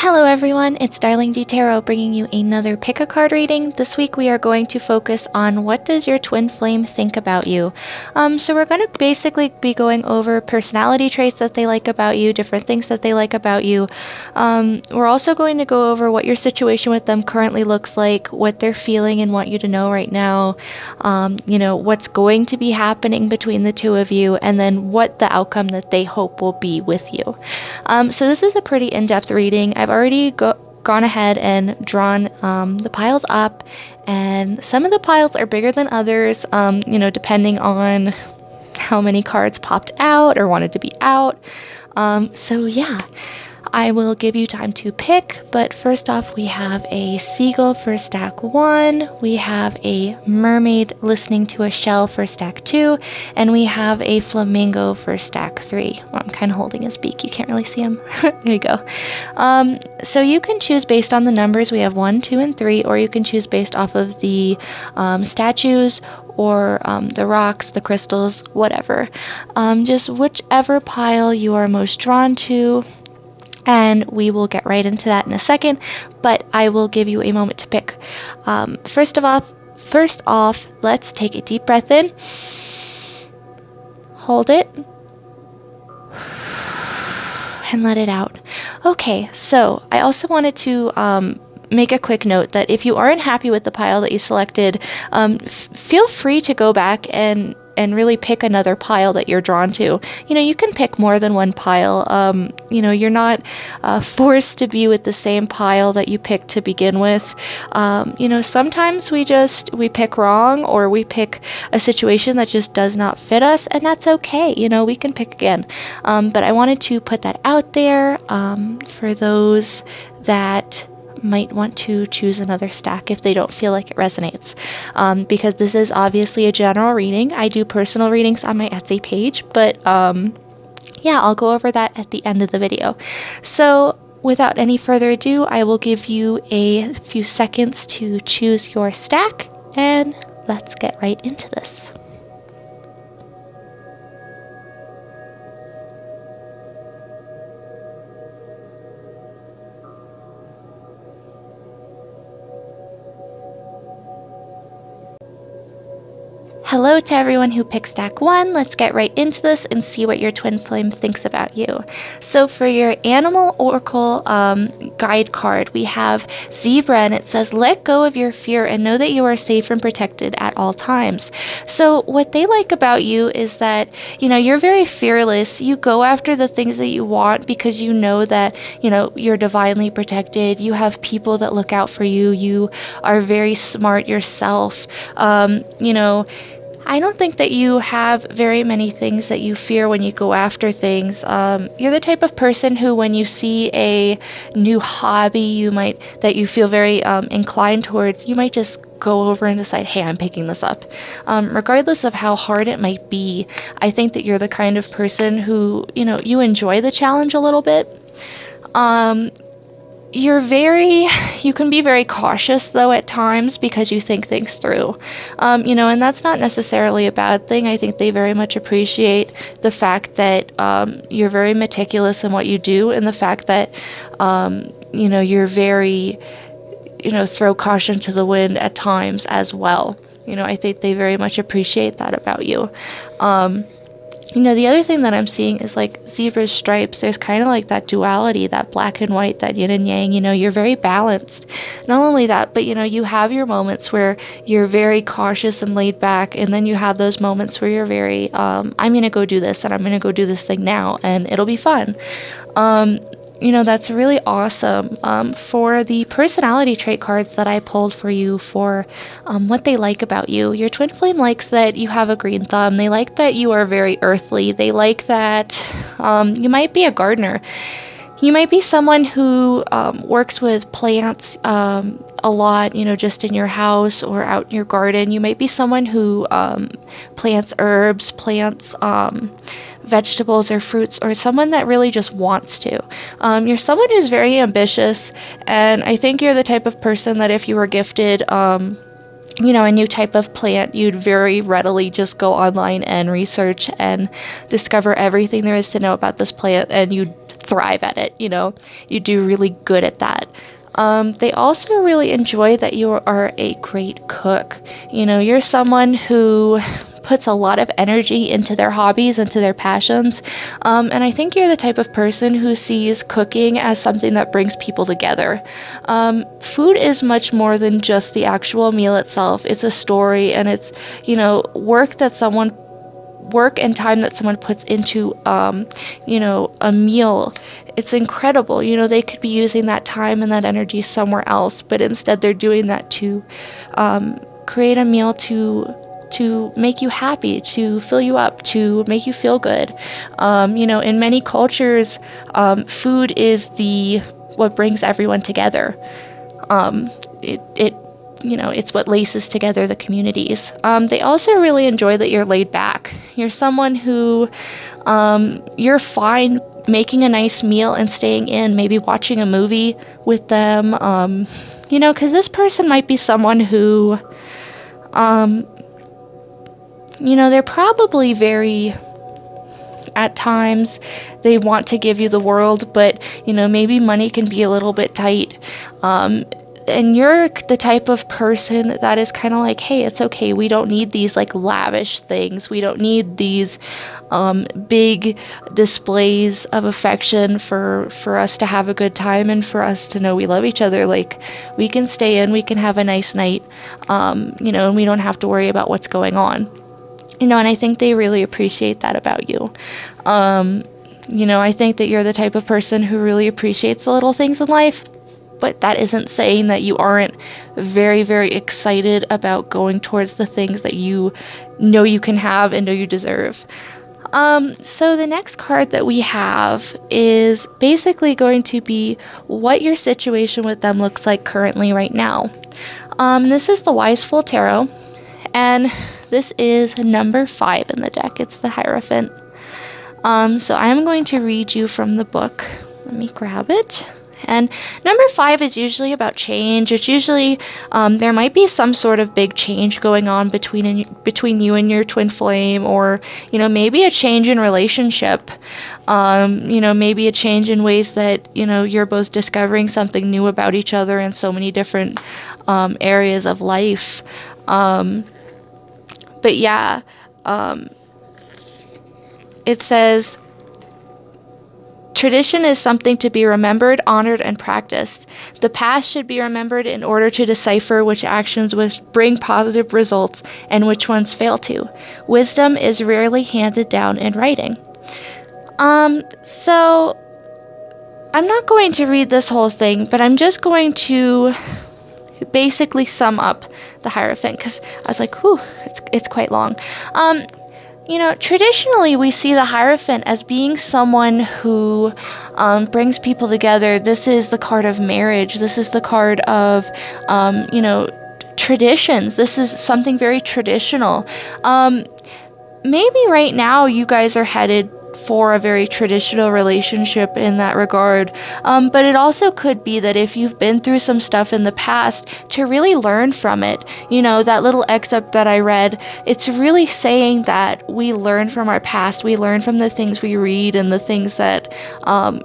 Hello everyone, it's DarlingDTarot bringing you another pick a card reading. This week we are going to focus on what does your twin flame think about you. So we're going to basically be going over personality traits that they like about you, different things that they like about you. We're also going to go over what your situation with them currently looks like, what they're feeling and want you to know right now, what's going to be happening between the two of you, and then what the outcome that they hope will be with you. So this is a pretty in-depth reading. I've already gone ahead and drawn the piles up, and some of the piles are bigger than others, depending on how many cards popped out or wanted to be out. So yeah, I will give you time to pick, but first off we have a seagull for stack 1, we have a mermaid listening to a shell for stack 2, and we have a flamingo for stack 3. Well, I'm kind of holding his beak, you can't really see him. There you go. So you can choose based on the numbers. We have 1, 2, and 3, or you can choose based off of the statues or the rocks, the crystals, whatever. Just whichever pile you are most drawn to. And we will get right into that in a second, but I will give you a moment to pick. First off, let's take a deep breath in. Hold it. And let it out. Okay, so I also wanted to make a quick note that if you aren't happy with the pile that you selected, feel free to go back and really pick another pile that you're drawn to. You can pick more than one pile. You're not forced to be with the same pile that you picked to begin with. Sometimes we pick wrong, or we pick a situation that just does not fit us, and that's okay. We can pick again. But I wanted to put that out there for those that might want to choose another stack if they don't feel like it resonates, because this is obviously a general reading. I do personal readings on my Etsy page, but yeah, I'll go over that at the end of the video. So without any further ado, I will give you a few seconds to choose your stack, and let's get right into this. Hello to everyone who picked stack 1. Let's get right into this and see what your twin flame thinks about you. So for your animal oracle guide card, we have zebra, and it says, let go of your fear and know that you are safe and protected at all times. So what they like about you is that, you're very fearless. You go after the things that you want because you know that, you're divinely protected. You have people that look out for you. You are very smart yourself. I don't think that you have very many things that you fear when you go after things. You're the type of person who, when you see a new hobby that you feel very inclined towards, you might just go over and decide, hey, I'm picking this up. Regardless of how hard it might be, I think that you're the kind of person who, you enjoy the challenge a little bit. You can be very cautious though at times because you think things through, and that's not necessarily a bad thing. I think they very much appreciate the fact that you're very meticulous in what you do, and the fact that you're very throw caution to the wind at times as well. I think they very much appreciate that about you. The other thing that I'm seeing is like zebra's stripes. There's kind of like that duality, that black and white, that yin and yang. You're very balanced. Not only that, but you have your moments where you're very cautious and laid back, and then you have those moments where you're very I'm gonna go do this, and I'm gonna go do this thing now, and it'll be fun. That's really awesome. For the personality trait cards that I pulled for you for what they like about you, your twin flame likes that you have a green thumb. They like that you are very earthly. They like that you might be a gardener. You might be someone who works with plants a lot, just in your house or out in your garden. You might be someone who plants herbs, plants vegetables or fruits, or someone that really just wants to. You're someone who's very ambitious, and I think you're the type of person that if you were gifted a new type of plant, you'd very readily just go online and research and discover everything there is to know about this plant, and you'd thrive at it, you do really good at that. They also really enjoy that you are a great cook. You're someone who puts a lot of energy into their hobbies, into their passions. And I think you're the type of person who sees cooking as something that brings people together. Food is much more than just the actual meal itself. It's a story, and it's, work and time that someone puts into, a meal. It's incredible. They could be using that time and that energy somewhere else, but instead they're doing that to create a meal to make you happy, to fill you up, to make you feel good. In many cultures, food is what brings everyone together. It's what laces together the communities. They also really enjoy that you're laid back. You're someone who, you're fine making a nice meal and staying in, maybe watching a movie with them. Because this person might be someone who, they're probably very, at times, they want to give you the world, but, maybe money can be a little bit tight. And you're the type of person that is kind of like, hey, it's okay. We don't need these like lavish things. We don't need these big displays of affection for us to have a good time and for us to know we love each other. Like, we can stay in, we can have a nice night, and we don't have to worry about what's going on. And I think they really appreciate that about you. I think that you're the type of person who really appreciates the little things in life. But that isn't saying that you aren't very, very excited about going towards the things that you know you can have and know you deserve. So the next card that we have is basically going to be what your situation with them looks like currently right now. This is the Wise Fool Tarot, and this is number 5 in the deck. It's the Hierophant. So I'm going to read you from the book. Let me grab it. And number 5 is usually about change. It's usually, there might be some sort of big change going on between you and your twin flame, or, maybe a change in relationship. Maybe a change in ways that, you're both discovering something new about each other in so many different areas of life. But yeah, it says, tradition is something to be remembered, honored, and practiced. The past should be remembered in order to decipher which actions bring positive results and which ones fail to. Wisdom is rarely handed down in writing. So I'm not going to read this whole thing, but I'm just going to basically sum up the Hierophant, because I was like, whew, it's quite long. Traditionally we see the Hierophant as being someone who brings people together. This is the card of marriage. This is the card of, traditions. This is something very traditional. Maybe right now you guys are headed for a very traditional relationship in that regard. But it also could be that if you've been through some stuff in the past, to really learn from it. That little excerpt that I read, it's really saying that we learn from our past. We learn from the things we read and the things that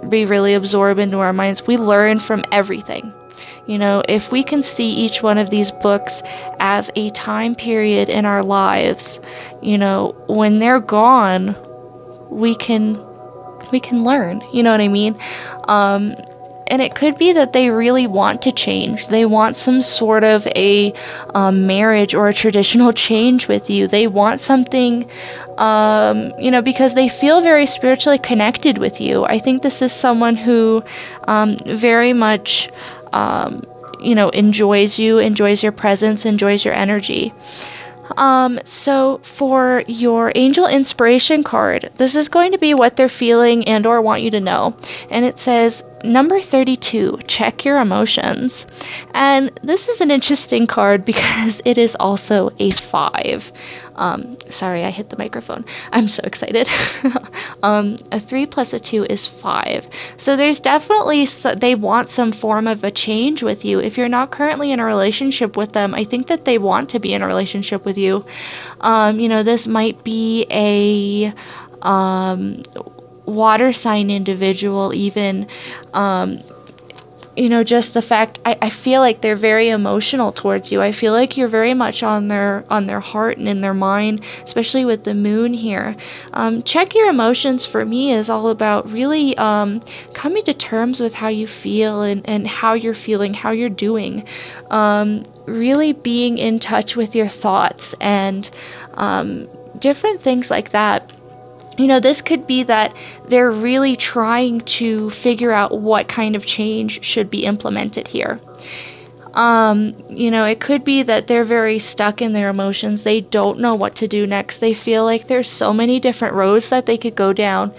we really absorb into our minds. We learn from everything. If we can see each one of these books as a time period in our lives, when they're gone, we can learn, you know what I mean? And it could be that they really want to change. They want some sort of a marriage or a traditional change with you. They want something, because they feel very spiritually connected with you. I think this is someone who very much, enjoys you, enjoys your presence, enjoys your energy. So for your angel inspiration card, this is going to be what they're feeling and or want you to know. And it says, number 32, check your emotions. And this is an interesting card because it is also a 5. Sorry, I hit the microphone. I'm so excited. A 3 plus a 2 is 5. So there's definitely, they want some form of a change with you. If you're not currently in a relationship with them, I think that they want to be in a relationship with you. This might be water sign individual even, just the fact, I feel like they're very emotional towards you. I feel like you're very much on their heart and in their mind, especially with the moon here. Check your emotions for me is all about really coming to terms with how you feel and how you're feeling, how you're doing. Really being in touch with your thoughts and different things like that. This could be that they're really trying to figure out what kind of change should be implemented here. It could be that they're very stuck in their emotions. They don't know what to do next. They feel like there's so many different roads that they could go down,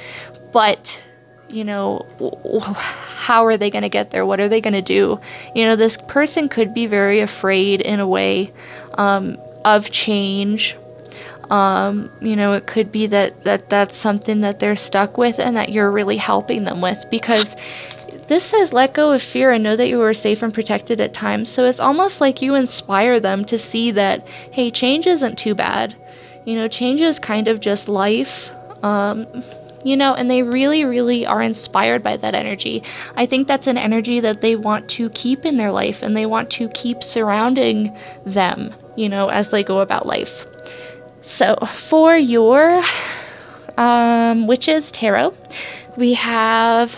but how are they going to get there? What are they going to do? This person could be very afraid in a way of change. It could be that's something that they're stuck with and that you're really helping them with, because this says let go of fear and know that you are safe and protected at times. So it's almost like you inspire them to see that, hey, change isn't too bad. Change is kind of just life. And they really, really are inspired by that energy. I think that's an energy that they want to keep in their life, and they want to keep surrounding them, as they go about life. So for your Witches Tarot, we have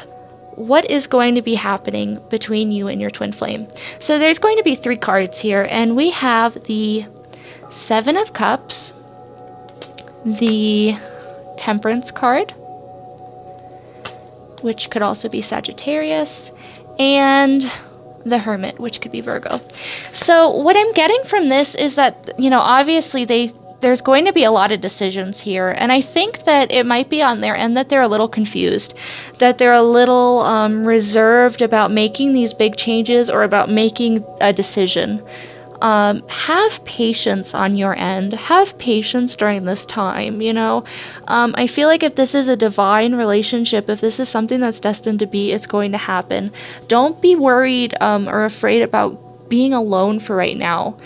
what is going to be happening between you and your twin flame. So there's going to be 3 cards here, and we have the 7 of Cups, the Temperance card, which could also be Sagittarius, and the Hermit, which could be Virgo. So what I'm getting from this is that, obviously there's going to be a lot of decisions here, and I think that it might be on their end that they're a little confused, that they're a little reserved about making these big changes or about making a decision. Have patience on your end. Have patience during this time, I feel like if this is a divine relationship, if this is something that's destined to be, it's going to happen. Don't be worried or afraid about being alone for right now.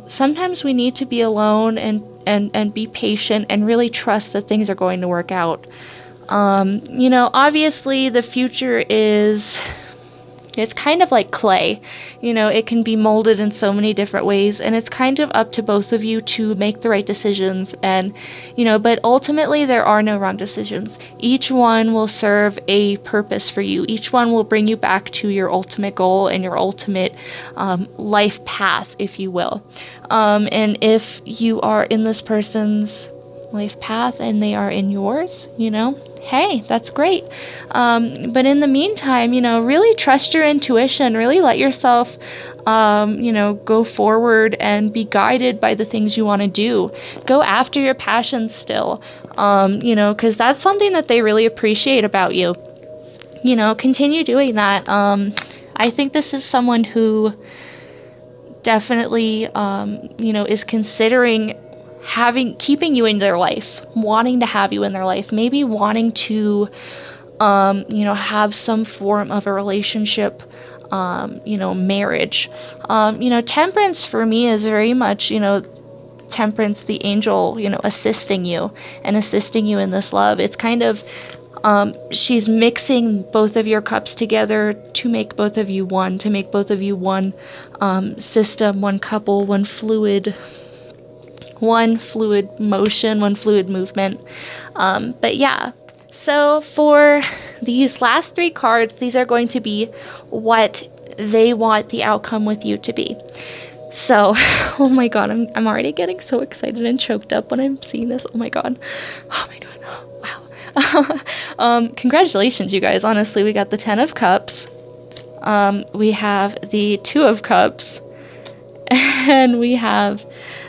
Sometimes we need to be alone and be patient and really trust that things are going to work out. Obviously the future it's kind of like clay. It can be molded in so many different ways, and it's kind of up to both of you to make the right decisions. And, but ultimately there are no wrong decisions. Each one will serve a purpose for you. Each one will bring you back to your ultimate goal and your ultimate life path, if you will. And if you are in this person's life path and they are in yours, hey, that's great. But in the meantime, really trust your intuition, really let yourself, go forward and be guided by the things you want to do. Go after your passions still, because that's something that they really appreciate about you. Continue doing that. I think this is someone who definitely, is considering keeping you in their life, wanting to have you in their life, maybe wanting to, have some form of a relationship, marriage. Temperance for me is very much, Temperance, the angel, assisting you in this love. It's kind of, she's mixing both of your cups together to make both of you one, system, one couple, one fluid motion, one fluid movement. But yeah, so for these last 3 cards, these are going to be what they want the outcome with you to be. So, oh my god, I'm already getting so excited and choked up when I'm seeing this. Oh my god, wow. Congratulations, you guys. Honestly, we got the 10 of Cups, we have the 2 of Cups, and we have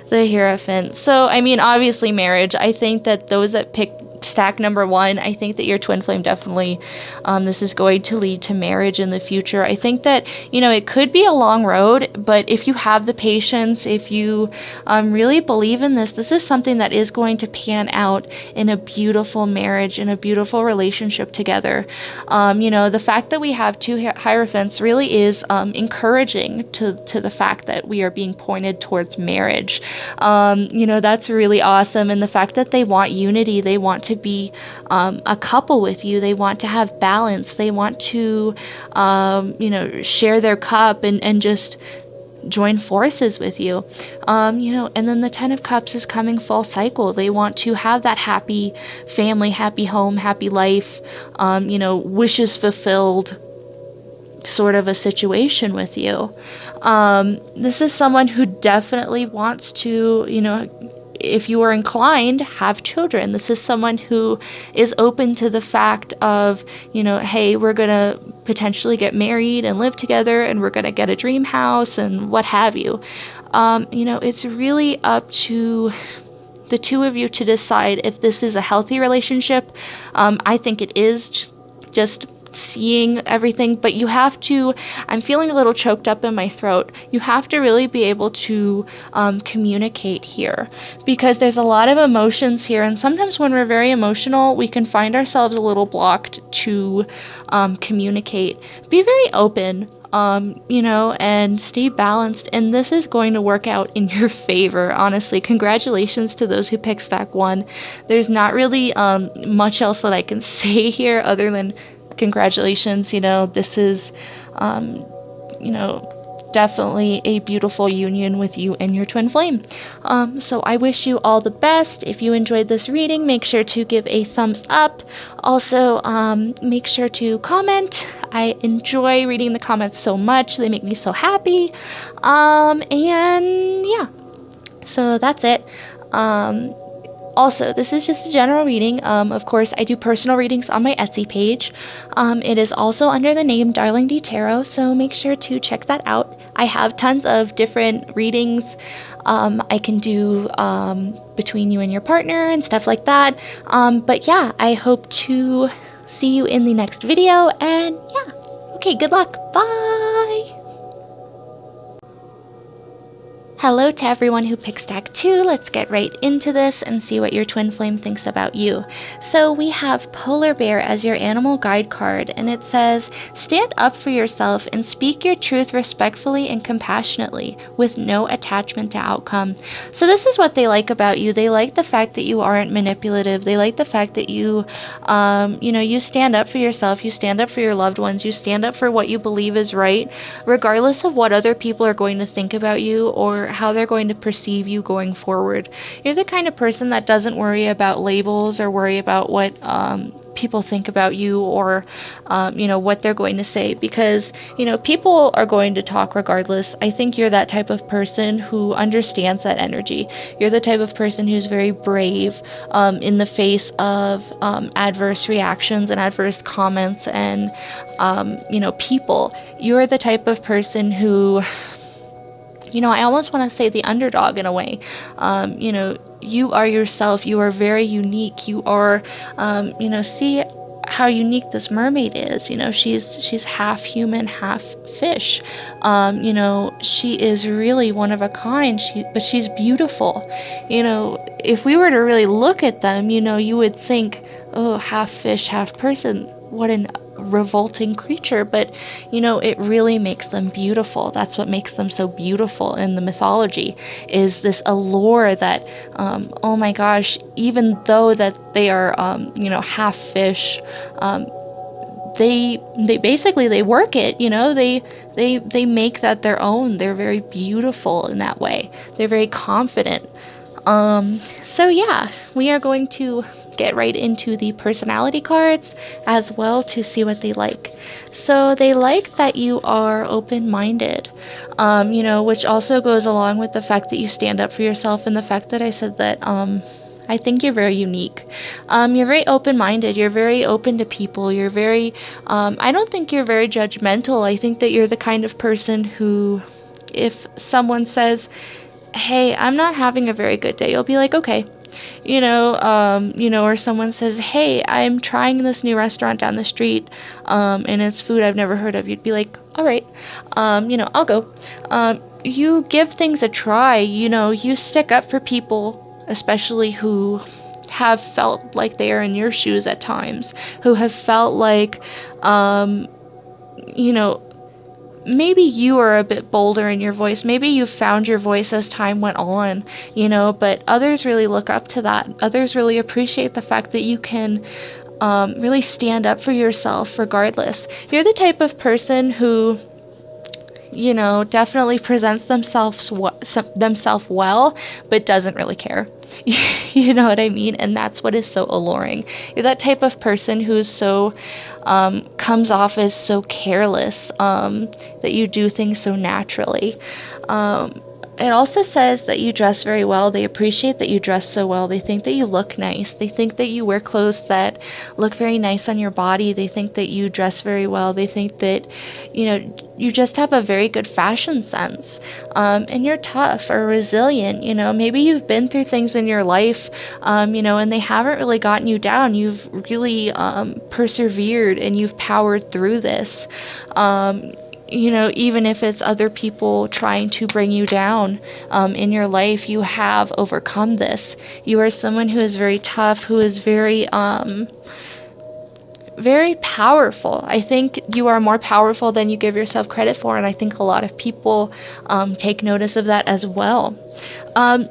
the Hierophant. So, obviously marriage. I think that those that pick stack number 1, I think that your twin flame definitely, this is going to lead to marriage in the future. I think that, it could be a long road, but if you have the patience, if you really believe in this is something that is going to pan out in a beautiful marriage, in a beautiful relationship together. The fact that we have 2 Hierophants really is encouraging to the fact that we are being pointed towards marriage. That's really awesome. And the fact that they want unity, they want to to be a couple with you. They want to have balance. They want to, share their cup and just join forces with you. And then the Ten of Cups is coming full cycle. They want to have that happy family, happy home, happy life, wishes fulfilled sort of a situation with you. This is someone who definitely wants to, if you are inclined, have children. This is someone who is open to the fact of, hey, we're going to potentially get married and live together, and we're going to get a dream house and what have you. It's really up to the two of you to decide if this is a healthy relationship. I think it is, just seeing everything, but you have to, I'm feeling a little choked up in my throat. You have to really be able to communicate here, because there's a lot of emotions here, and sometimes when we're very emotional, we can find ourselves a little blocked to communicate. Be very open, and stay balanced, and this is going to work out in your favor. Honestly, congratulations to those who picked stack 1. There's not really much else that I can say here other than congratulations. This is, definitely a beautiful union with you and your twin flame. So I wish you all the best. If you enjoyed this reading, make sure to give a thumbs up. Also, make sure to comment. I enjoy reading the comments so much. They make me so happy. And yeah, so that's it. Also, this is just a general reading. Of course, I do personal readings on my Etsy page. It is also under the name DarlingDTarot, so make sure to check that out. I have tons of different readings I can do between you and your partner and stuff like that. But yeah, I hope to see you in the next video, and yeah. Okay, good luck. Bye! Hello to everyone who picked stack 2. Let's get right into this and see what your twin flame thinks about you. So we have Polar Bear as your animal guide card, and it says, stand up for yourself and speak your truth respectfully and compassionately with no attachment to outcome. So this is what they like about you. They like the fact that you aren't manipulative. They like the fact that you, you stand up for yourself. You stand up for your loved ones. You stand up for what you believe is right, regardless of what other people are going to think about you or how they're going to perceive you going forward. You're the kind of person that doesn't worry about labels or worry about what people think about you or what they're going to say, because people are going to talk regardless. I think you're that type of person who understands that energy. You're the type of person who's very brave in the face of adverse reactions and adverse comments and people. You're the type of person who, I almost want to say the underdog in a way. You are yourself. You are very unique. You are, see how unique this mermaid is. She's half human, half fish. She is really one of a kind. But she's beautiful. If we were to really look at them, you would think, oh, half fish, half person. What an revolting creature, but it really makes them beautiful. That's what makes them so beautiful in the mythology, is this allure that oh my gosh, even though that they are half fish, they basically they work it, they make that their own. They're very beautiful in that way. They're very confident. So yeah, we are going to get right into the personality cards as well to see what they like. So they like that you are open-minded, which also goes along with the fact that you stand up for yourself and the fact that I said that I think you're very unique. You're very open-minded. You're very open to people. You're very, I don't think you're very judgmental. I think that you're the kind of person who, if someone says, hey, I'm not having a very good day, you'll be like, okay. Or someone says, hey, I'm trying this new restaurant down the street, and it's food I've never heard of. You'd be like, all right, I'll go. You give things a try. You stick up for people, especially who have felt like they are in your shoes at times, who have felt like, maybe you are a bit bolder in your voice. Maybe you found your voice as time went on, but others really look up to that. Others really appreciate the fact that you can really stand up for yourself regardless. You're the type of person who, definitely presents themselves well, but doesn't really care. You know what I mean? And that's what is so alluring. You're that type of person who's so comes off as so careless, that you do things so naturally. It also says that you dress very well. They appreciate that you dress so well. They think that you look nice. They think that you wear clothes that look very nice on your body. They think that you dress very well. They think that, you just have a very good fashion sense. And you're tough or resilient. Maybe you've been through things in your life, and they haven't really gotten you down. You've really persevered and you've powered through this. Even if it's other people trying to bring you down in your life, you have overcome this. You are someone who is very tough, who is very, very powerful. I think you are more powerful than you give yourself credit for, and I think a lot of people take notice of that as well.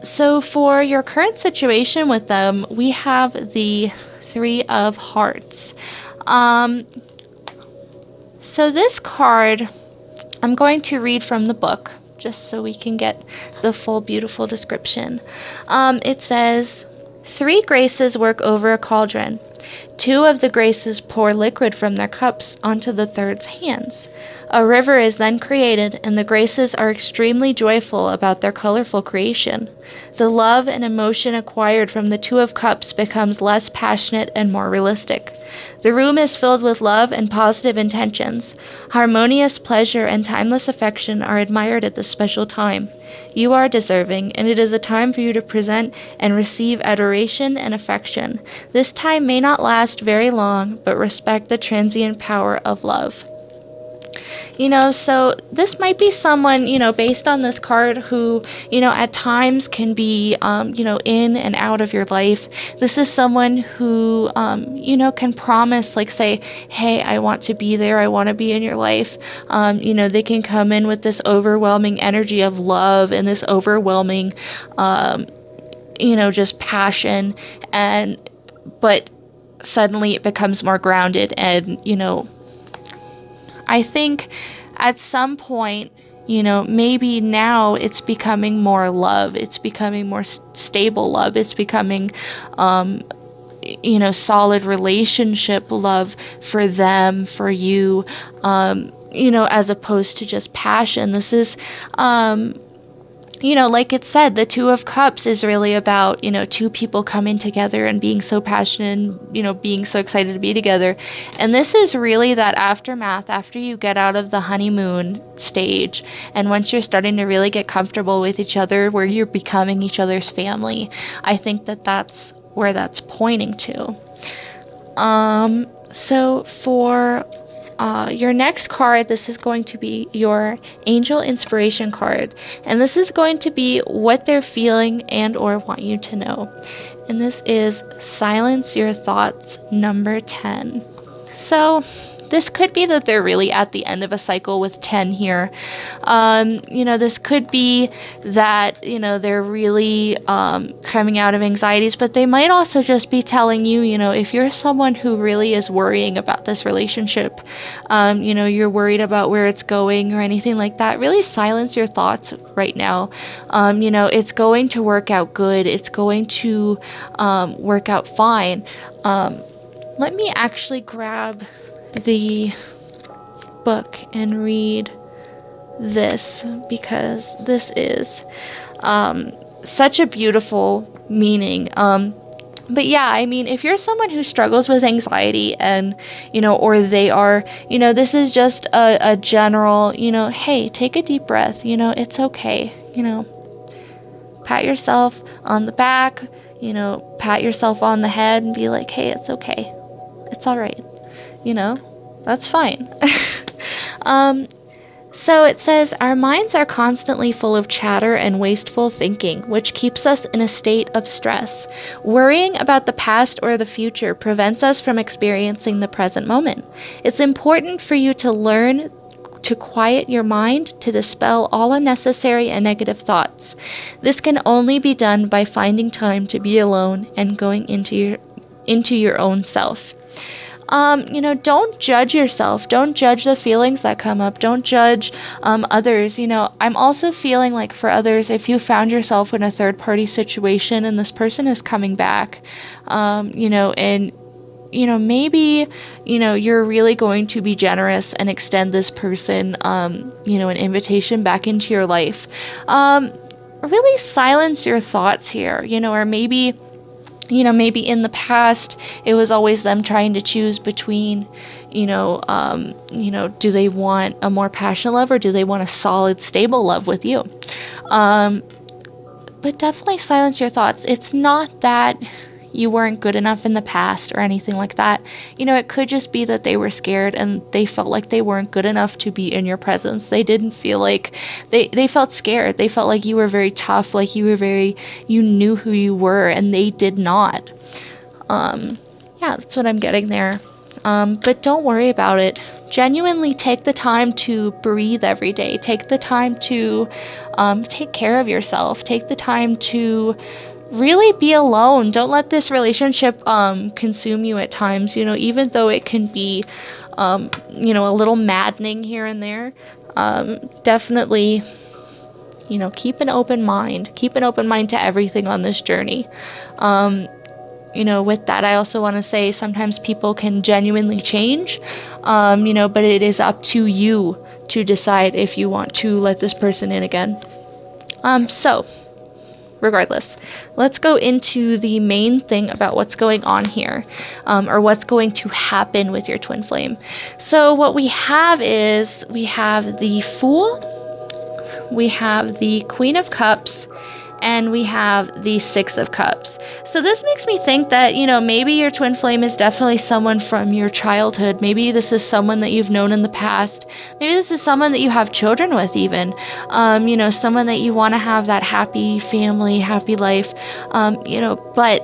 So for your current situation with them, we have the Three of Hearts. So this card, I'm going to read from the book, just so we can get the full beautiful description. It says, 3 graces work over a cauldron. 2 of the graces pour liquid from their cups onto the third's hands. A river is then created, and the graces are extremely joyful about their colorful creation. The love and emotion acquired from the 2 of Cups becomes less passionate and more realistic. The room is filled with love and positive intentions. Harmonious pleasure and timeless affection are admired at this special time. You are deserving, and it is a time for you to present and receive adoration and affection. This time may not last very long, but respect the transient power of love. So this might be someone, based on this card who, at times can be, in and out of your life. This is someone who, can promise, like say, hey, I want to be there. I want to be in your life. They can come in with this overwhelming energy of love and this overwhelming, just passion, but suddenly it becomes more grounded and, I think at some point, maybe now it's becoming more love. It's becoming more stable love. It's becoming, solid relationship love for them, for you, as opposed to just passion. This is, like it said, the 2 of Cups is really about, 2 people coming together and being so passionate and, being so excited to be together. And this is really that aftermath after you get out of the honeymoon stage. And once you're starting to really get comfortable with each other, where you're becoming each other's family, I think that that's where that's pointing to. So for your next card, this is going to be your Angel Inspiration card, and this is going to be what they're feeling and or want you to know. And this is Silence Your Thoughts, number 10. So this could be that they're really at the end of a cycle with 10 here. This could be that, they're really coming out of anxieties, but they might also just be telling you, if you're someone who really is worrying about this relationship, you're worried about where it's going or anything like that, really silence your thoughts right now. It's going to work out good. It's going to work out fine. Let me actually grab the book and read this, because this is such a beautiful meaning. But yeah, I mean, if you're someone who struggles with anxiety and, or they are, this is just a general, hey, take a deep breath, it's okay, pat yourself on the back, pat yourself on the head and be like, hey, it's okay. It's all right. That's fine. So it says, our minds are constantly full of chatter and wasteful thinking, which keeps us in a state of stress. Worrying about the past or the future prevents us from experiencing the present moment. It's important for you to learn to quiet your mind, to dispel all unnecessary and negative thoughts. This can only be done by finding time to be alone and going into your own self. Don't judge yourself. Don't judge the feelings that come up. Don't judge others. I'm also feeling like for others, if you found yourself in a third party situation and this person is coming back, and maybe, you're really going to be generous and extend this person, an invitation back into your life. Really silence your thoughts here, or maybe in the past, it was always them trying to choose between, do they want a more passionate love or do they want a solid, stable love with you? But definitely silence your thoughts. It's not that you weren't good enough in the past or anything like that. It could just be that they were scared and they felt like they weren't good enough to be in your presence. They didn't feel like they felt scared. They felt like you were very tough, like you knew who you were, and they did not. That's what I'm getting there. But don't worry about it. Genuinely take the time to breathe every day. Take the time to take care of yourself. Take the time to really be alone. Don't let this relationship consume you at times, even though it can be a little maddening here and there. Definitely, keep an open mind. Keep an open mind to everything on this journey. With that, I also want to say sometimes people can genuinely change, but it is up to you to decide if you want to let this person in again. Regardless, let's go into the main thing about what's going on here, or what's going to happen with your twin flame. So what we have is we have the Fool, we have the Queen of Cups, and we have the Six of Cups. So this makes me think that, maybe your twin flame is definitely someone from your childhood. Maybe this is someone that you've known in the past. Maybe this is someone that you have children with even. Someone that you want to have that happy family, happy life. But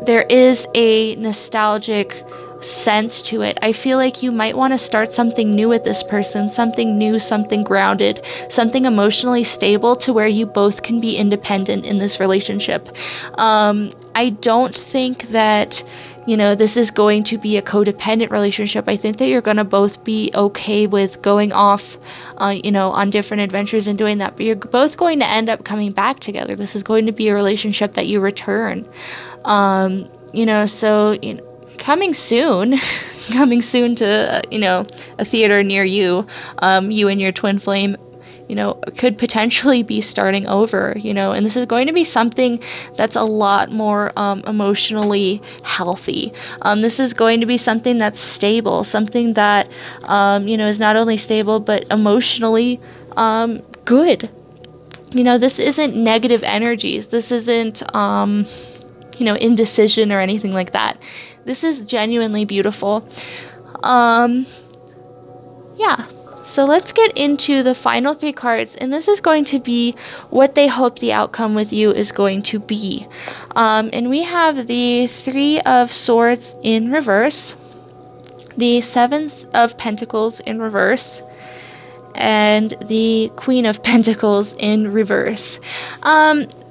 there is a nostalgic sense to it. I feel like you might want to start something new with this person, something new, something grounded, something emotionally stable to where you both can be independent in this relationship. I don't think that, this is going to be a codependent relationship. I think that you're going to both be okay with going off, on different adventures and doing that, but you're both going to end up coming back together. This is going to be a relationship that you return. Coming soon to, a theater near you, you and your twin flame, could potentially be starting over, and this is going to be something that's a lot more emotionally healthy. This is going to be something that's stable, something that, is not only stable, but emotionally good. This isn't negative energies. This isn't, indecision or anything like that. This is genuinely beautiful. So let's get into the final three cards, and this is going to be what they hope the outcome with you is going to be. And we have the Three of Swords in reverse, the Seven of Pentacles in reverse, and the Queen of Pentacles in reverse.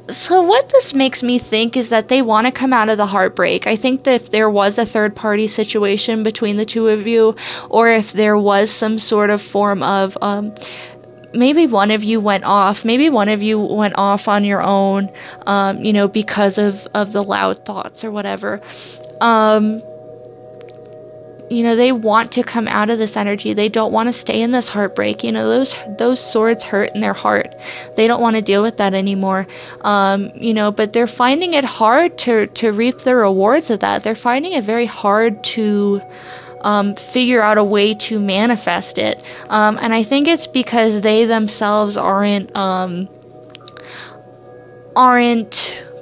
So what this makes me think is that they want to come out of the heartbreak. I think that if there was a third-party situation between the two of you, or if there was some sort of form of, maybe one of you went off on your own, because of the loud thoughts or whatever. They want to come out of this energy. They don't want to stay in this heartbreak. Those swords hurt in their heart. They don't want to deal with that anymore. But they're finding it hard to reap the rewards of that. They're finding it very hard to figure out a way to manifest it. And I think it's because they themselves aren't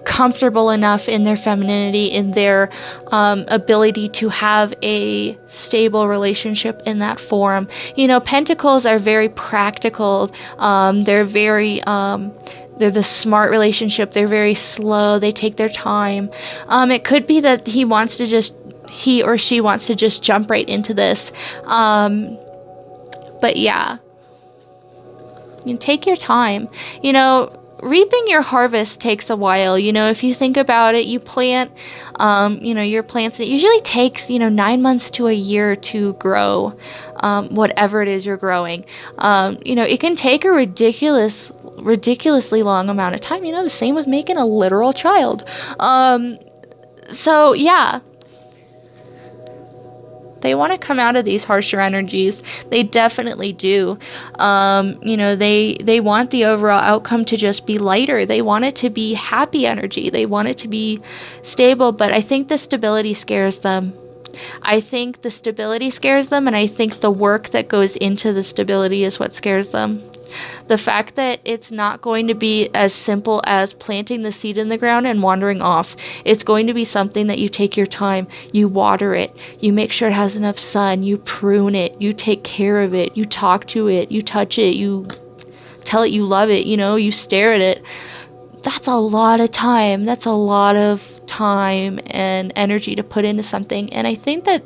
comfortable enough in their femininity, in their ability to have a stable relationship in that form. Pentacles are very practical. They're very they're the smart relationship. They're very slow. They take their time. It could be that he or she wants to just jump right into this. But yeah, take your time. Reaping your harvest takes a while. If you think about it, you plant, your plants, it usually takes, 9 months to a year to grow, whatever it is you're growing. It can take a ridiculously long amount of time. The same with making a literal child. So yeah, they want to come out of these harsher energies. They definitely do. They want the overall outcome to just be lighter. They want it to be happy energy. They want it to be stable, but I think the stability scares them. I think the stability scares them, and I think the work that goes into the stability is what scares them. The fact that it's not going to be as simple as planting the seed in the ground and wandering off. It's going to be something that you take your time, you water it, you make sure it has enough sun, you prune it, you take care of it, you talk to it, you touch it, you tell it you love it, you stare at it. That's a lot of time. That's a lot of time and energy to put into something. And I think that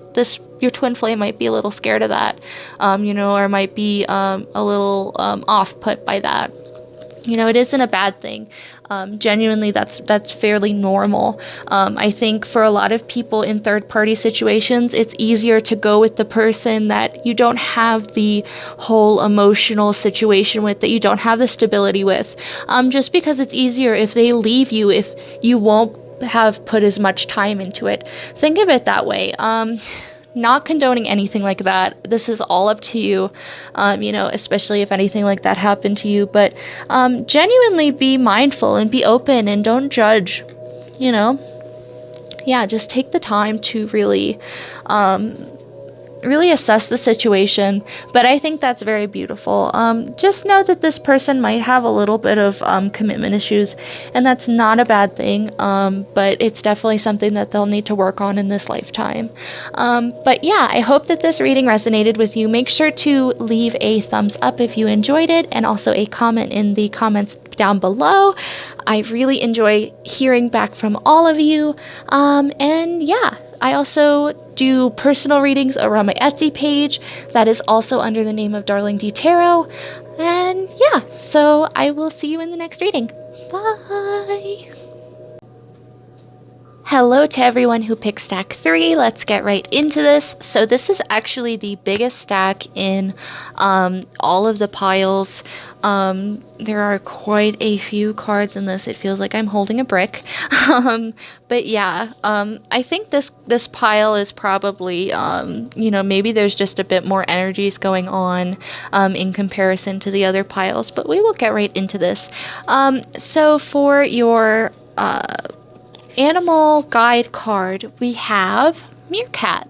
your twin flame might be a little scared of that, or might be a little off put by that. It isn't a bad thing. Genuinely, that's fairly normal. I think for a lot of people in third-party situations, it's easier to go with the person that you don't have the whole emotional situation with, that you don't have the stability with, just because it's easier if they leave you, if you won't have put as much time into it. Think of it that way. Not condoning anything like that. This is all up to you, especially if anything like that happened to you. But genuinely be mindful and be open and don't judge, Yeah, just take the time to really assess the situation. But I think that's very beautiful. Just know that this person might have a little bit of commitment issues, and that's not a bad thing, but it's definitely something that they'll need to work on in this lifetime. But yeah, I hope that this reading resonated with you. Make sure to leave a thumbs up if you enjoyed it, and also a comment in the comments down below. I really enjoy hearing back from all of you. And yeah, I also do personal readings over on my Etsy page. That is also under the name of DarlingDTarot. And yeah, so I will see you in the next reading. Bye! Hello to everyone who picked stack 3. Let's get right into this. So this is actually the biggest stack in all of the piles. There are quite a few cards in this. It feels like I'm holding a brick. But yeah, I think this pile is probably, maybe there's just a bit more energies going on in comparison to the other piles. But we will get right into this. So for your animal guide card, we have Meerkat.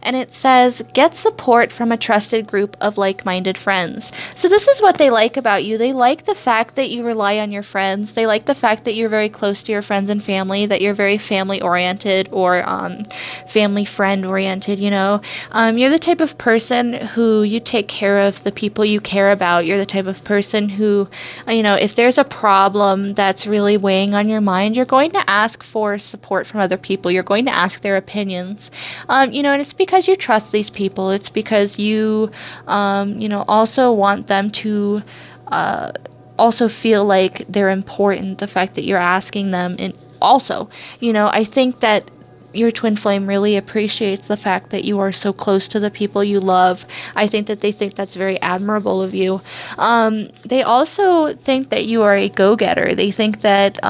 And it says, get support from a trusted group of like-minded friends. So this is what they like about you. They like the fact that you rely on your friends. They like the fact that you're very close to your friends and family, that you're very family-oriented or family-friend-oriented, You're the type of person who you take care of the people you care about. You're the type of person who, if there's a problem that's really weighing on your mind, you're going to ask for support from other people. You're going to ask their opinions. And it's because you trust these people. It's because you, also want them to also feel like they're important, the fact that you're asking them. And also, I think that your twin flame really appreciates the fact that you are so close to the people you love. I think that they think that's very admirable of you. They also think that you are a go-getter. They think that,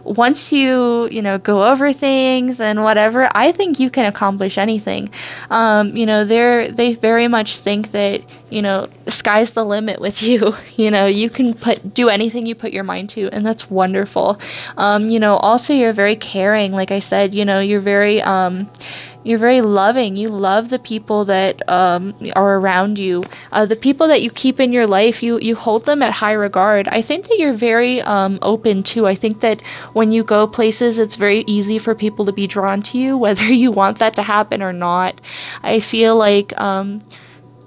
once you, go over things and whatever, I think you can accomplish anything. They very much think that, sky's the limit with you. You can do anything you put your mind to, and that's wonderful. Also you're very caring. Like I said, you're very loving. You love the people that are around you. The people that you keep in your life, you hold them at high regard. I think that you're very open too. I think that when you go places, it's very easy for people to be drawn to you, whether you want that to happen or not. I feel like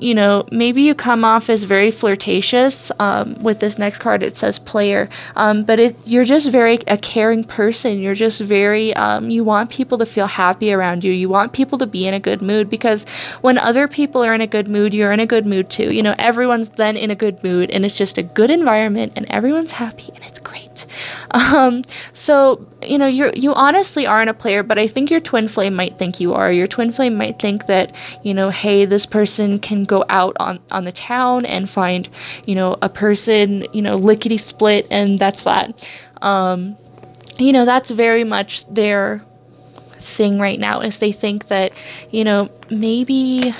maybe you come off as very flirtatious. With this next card, it says player. But you're just very a caring person. You're just very, you want people to feel happy around you. You want people to be in a good mood, because when other people are in a good mood, you're in a good mood too. Everyone's then in a good mood, and it's just a good environment, and everyone's happy, and it's great. So, you honestly aren't a player, but I think your twin flame might think you are. Your twin flame might think that, hey, this person can go out on the town and find, a person, lickety split, and that's that. That's very much their thing right now, is they think that, maybe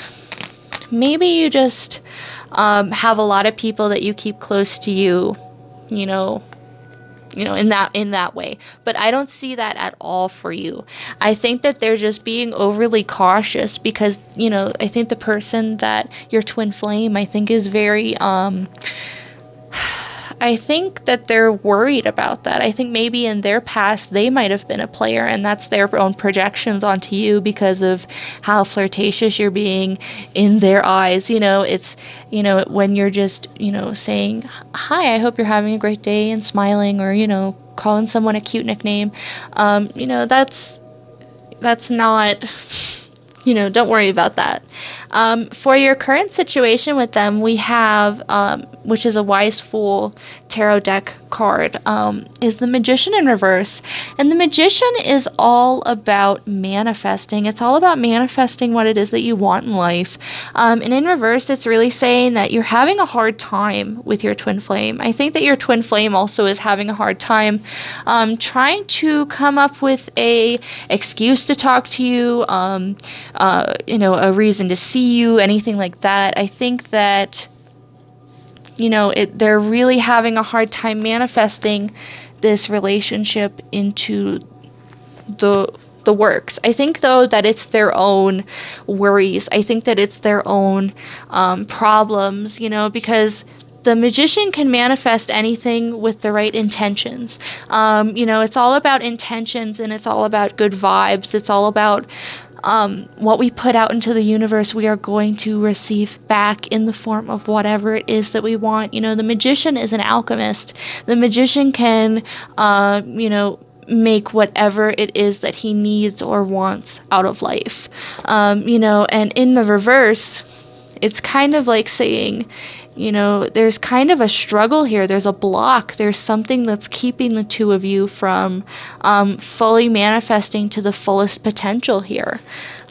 you just have a lot of people that you keep close to you, in that way. But I don't see that at all for you. I think that they're just being overly cautious because, I think the person that your twin flame, I think, is very, I think that they're worried about that. I think maybe in their past they might have been a player, and that's their own projections onto you because of how flirtatious you're being in their eyes. It's, when you're just, saying, hi, I hope you're having a great day, and smiling, or, calling someone a cute nickname. That's not... don't worry about that. For your current situation with them, we have, which is a Wise Fool tarot deck card, is the Magician in reverse. And the Magician is all about manifesting. It's all about manifesting what it is that you want in life. And in reverse, it's really saying that you're having a hard time with your twin flame. I think that your twin flame also is having a hard time trying to come up with a excuse to talk to you, a reason to see you, anything like that. I think that, they're really having a hard time manifesting this relationship into the works. I think, though, that it's their own worries. I think that it's their own problems, because the Magician can manifest anything with the right intentions. It's all about intentions, and it's all about good vibes. It's all about what we put out into the universe, we are going to receive back in the form of whatever it is that we want. The Magician is an alchemist. The Magician can, make whatever it is that he needs or wants out of life. And in the reverse, it's kind of like saying, there's kind of a struggle here. There's a block. There's something that's keeping the two of you from fully manifesting to the fullest potential here.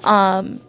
And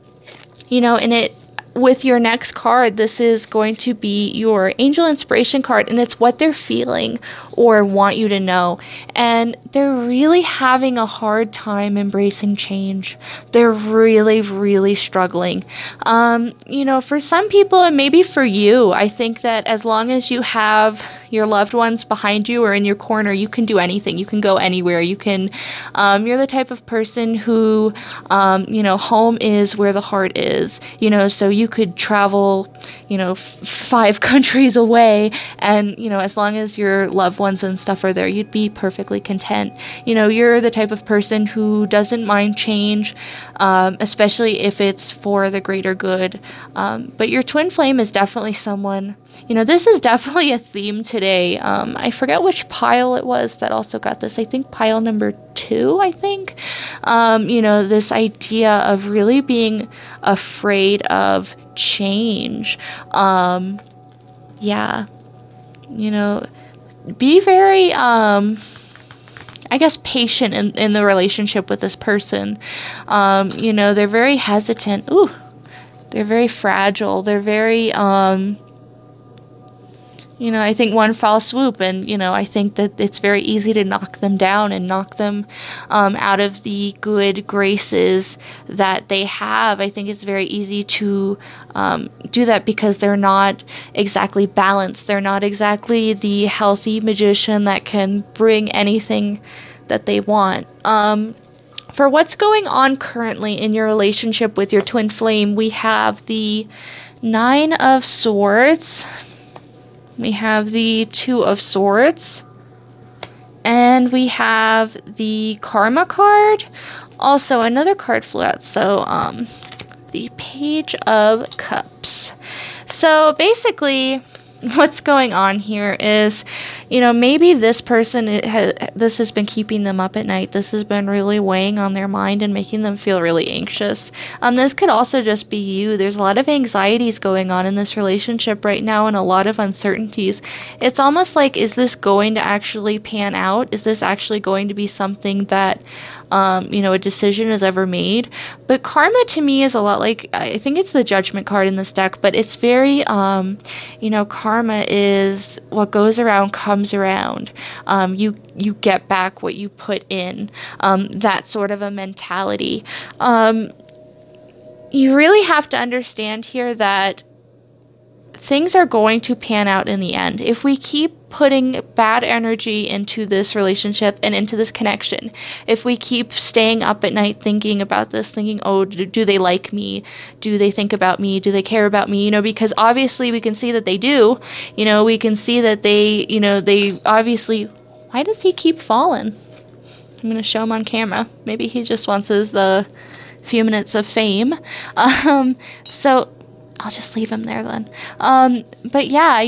with your next card, this is going to be your Angel Inspiration card, and it's what they're feeling or want you to know. And they're really having a hard time embracing change. They're really, really struggling. For some people, and maybe for you, I think that as long as you have your loved ones behind you or in your corner, you can do anything. You can go anywhere. You can, you're the type of person who, home is where the heart is, so you could travel, 5 countries away, and, as long as your loved ones and stuff are there, you'd be perfectly content. You're the type of person who doesn't mind change, especially if it's for the greater good. But your twin flame is definitely someone, this is definitely a theme today. I forget which pile it was that also got this. I think pile number 2, I think. This idea of really being afraid of change. Be very, patient in the relationship with this person. They're very hesitant. They're very fragile. They're very, I think one foul swoop, and, I think that it's very easy to knock them down and knock them out of the good graces that they have. I think it's very easy to do that because they're not exactly balanced. They're not exactly the healthy magician that can bring anything that they want. For what's going on currently in your relationship with your twin flame, we have the 9 of Swords. We have the 2 of Swords, and we have the Karma card. Also, another card flew out, so the Page of Cups. So basically, what's going on here is, maybe this person, this has been keeping them up at night. This has been really weighing on their mind and making them feel really anxious. This could also just be you. There's a lot of anxieties going on in this relationship right now and a lot of uncertainties. It's almost like, is this going to actually pan out? Is this actually going to be something that, a decision is ever made? But karma to me is a lot like, I think it's the Judgment card in this deck, but it's very, karma is what goes around comes around. You get back what you put in. That sort of a mentality. You really have to understand here that things are going to pan out in the end. If we keep putting bad energy into this relationship and into this connection, if we keep staying up at night thinking about this, thinking, oh, do they like me? Do they think about me? Do they care about me? Because obviously we can see that they do. We can see that they obviously, why does he keep falling? I'm going to show him on camera. Maybe he just wants his few minutes of fame. So I'll just leave him there then. But yeah,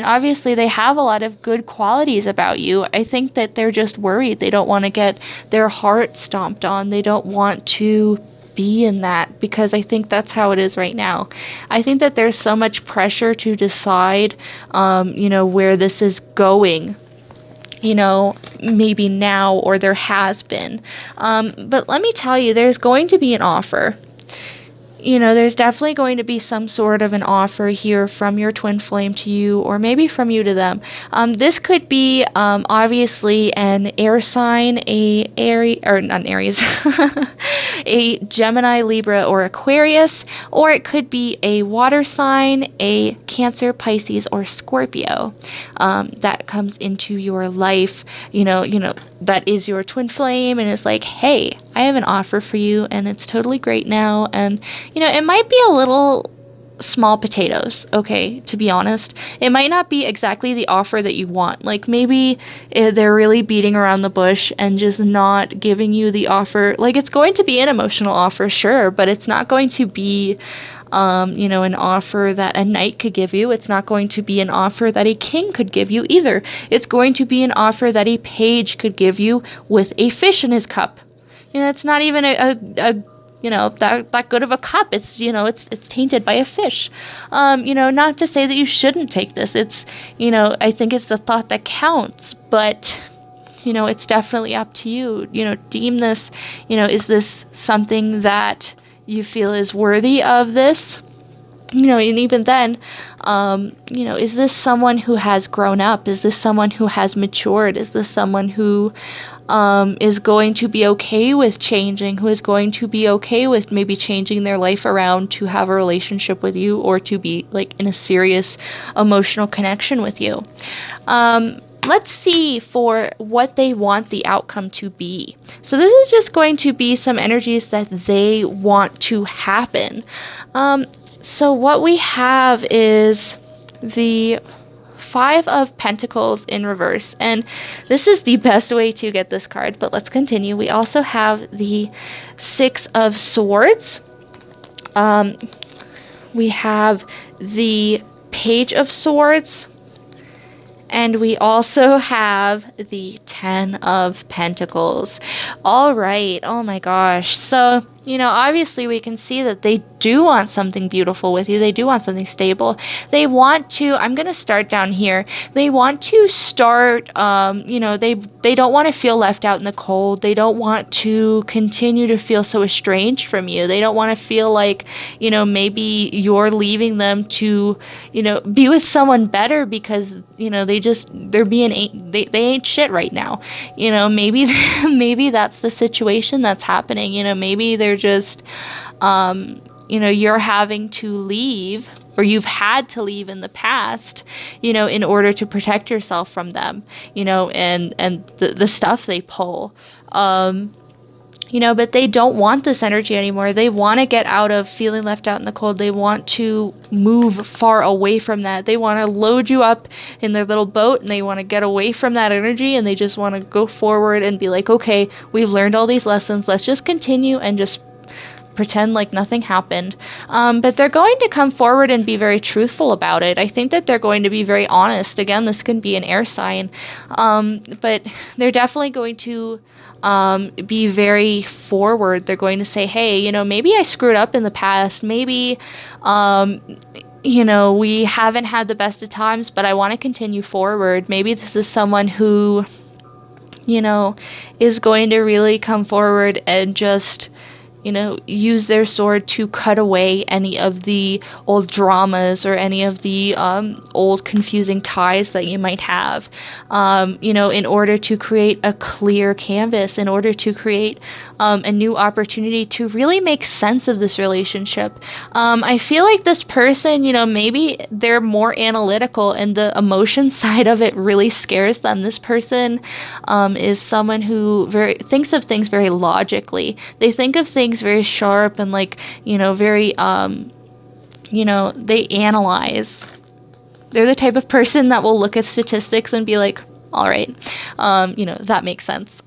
obviously they have a lot of good qualities about you. I think that they're just worried. They don't want to get their heart stomped on. They don't want to be in that, because I think that's how it is right now. I think that there's so much pressure to decide, where this is going. Maybe now, or there has been. But let me tell you, there's going to be an offer. There's definitely going to be some sort of an offer here from your twin flame to you, or maybe from you to them. This could be obviously an air sign, a Gemini, Libra, or Aquarius, or it could be a water sign, a Cancer, Pisces, or Scorpio that comes into your life. That is your twin flame, and it's like, hey, I have an offer for you, and it's totally great now. And it might be a little small potatoes, okay, to be honest. It might not be exactly the offer that you want. Like, maybe they're really beating around the bush and just not giving you the offer. Like, it's going to be an emotional offer, sure, but it's not going to be an offer that a knight could give you. It's not going to be an offer that a king could give you either. It's going to be an offer that a page could give you with a fish in his cup. It's not even that good of a cup. It's, it's tainted by a fish. Not to say that you shouldn't take this. It's, I think it's the thought that counts, but, it's definitely up to you. Deem this, is this something that you feel is worthy of this? And even then, is this someone who has grown up? Is this someone who has matured? Is this someone who is going to be okay with changing, who is going to be okay with maybe changing their life around to have a relationship with you, or to be like in a serious emotional connection with you? Let's see for what they want the outcome to be. So this is just going to be some energies that they want to happen. So what we have is the Five of Pentacles in reverse, and this is the best way to get this card, but let's continue. We also have the Six of Swords. We have the Page of Swords, and we also have the Ten of Pentacles. All right. Oh my gosh. So, obviously we can see that they do want something beautiful with you. They do want something stable. They want to, I'm going to start down here. They want to start, they don't want to feel left out in the cold. They don't want to continue to feel so estranged from you. They don't want to feel like, maybe you're leaving them to, be with someone better because, they ain't shit right now. Maybe that's the situation that's happening. Maybe they're just, you're having to leave, or you've had to leave in the past, in order to protect yourself from them, and the stuff they pull. But they don't want this energy anymore. They want to get out of feeling left out in the cold. They want to move far away from that. They want to load you up in their little boat, and they want to get away from that energy, and they just want to go forward and be like, okay, we've learned all these lessons. Let's just continue and just pretend like nothing happened. But they're going to come forward and be very truthful about it. I think that they're going to be very honest. Again, this can be an air sign. But they're definitely going to be very forward. They're going to say, hey, you know, maybe I screwed up in the past. Maybe, you know, we haven't had the best of times, but I want to continue forward. Maybe this is someone who, you know, is going to really come forward and just, you know, use their sword to cut away any of the old dramas or any of the old confusing ties that you might have, you know, in order to create a clear canvas, in order to create a new opportunity to really make sense of this relationship. I feel like this person, you know, maybe they're more analytical and the emotion side of it really scares them. This person is someone who thinks of things very logically. They think of things very sharp and like, you know, very, you know, they analyze. They're the type of person that will look at statistics and be like, all right, you know, that makes sense.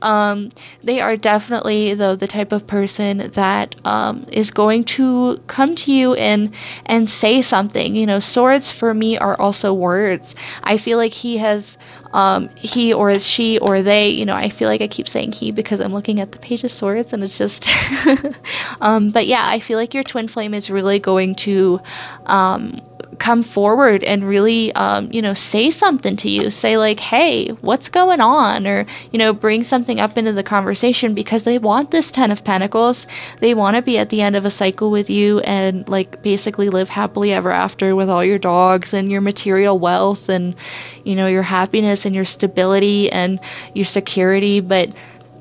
They are definitely, though, the type of person that is going to come to you and say something. You know, swords for me are also words. I feel like he has, he or she or they, you know, I feel like I keep saying he because I'm looking at the Page of Swords and it's just, but yeah, I feel like your twin flame is really going to, come forward and really, you know, say something to you. Say like, hey, what's going on? Or, you know, bring something up into the conversation because they want this 10 of Pentacles. They want to be at the end of a cycle with you and like basically live happily ever after with all your dogs and your material wealth and, you know, your happiness and your stability and your security. But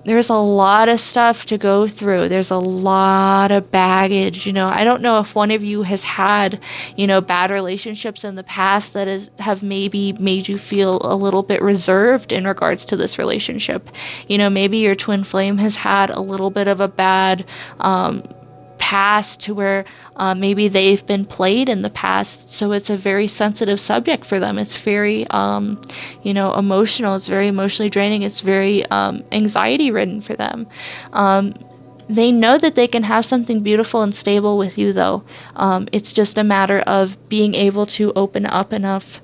there's a lot of stuff to go through. There's a lot of baggage. You know, I don't know if one of you has had, you know, bad relationships in the past that have maybe made you feel a little bit reserved in regards to this relationship. You know, maybe your twin flame has had a little bit of a bad past to where maybe they've been played in the past, so it's a very sensitive subject for them. It's very you know, emotional. It's very emotionally draining. It's very anxiety ridden for them. They know that they can have something beautiful and stable with you, though. It's just a matter of being able to open up enough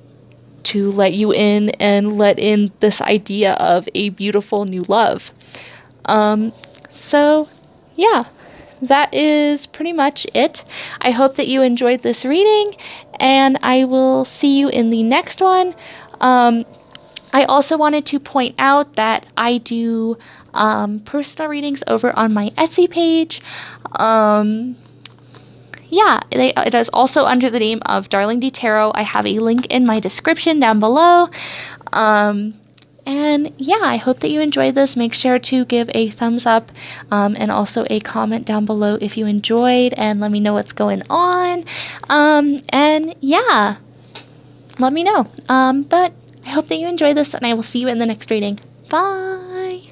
to let you in and let in this idea of a beautiful new love. So yeah, that is pretty much it. I hope that you enjoyed this reading, and I will see you in the next one. I also wanted to point out that I do personal readings over on my Etsy page. Yeah, it is also under the name of DarlingDTarot. I have a link in my description down below. And yeah, I hope that you enjoyed this. Make sure to give a thumbs up and also a comment down below if you enjoyed, and let me know what's going on. And yeah, let me know. But I hope that you enjoyed this, and I will see you in the next reading. Bye!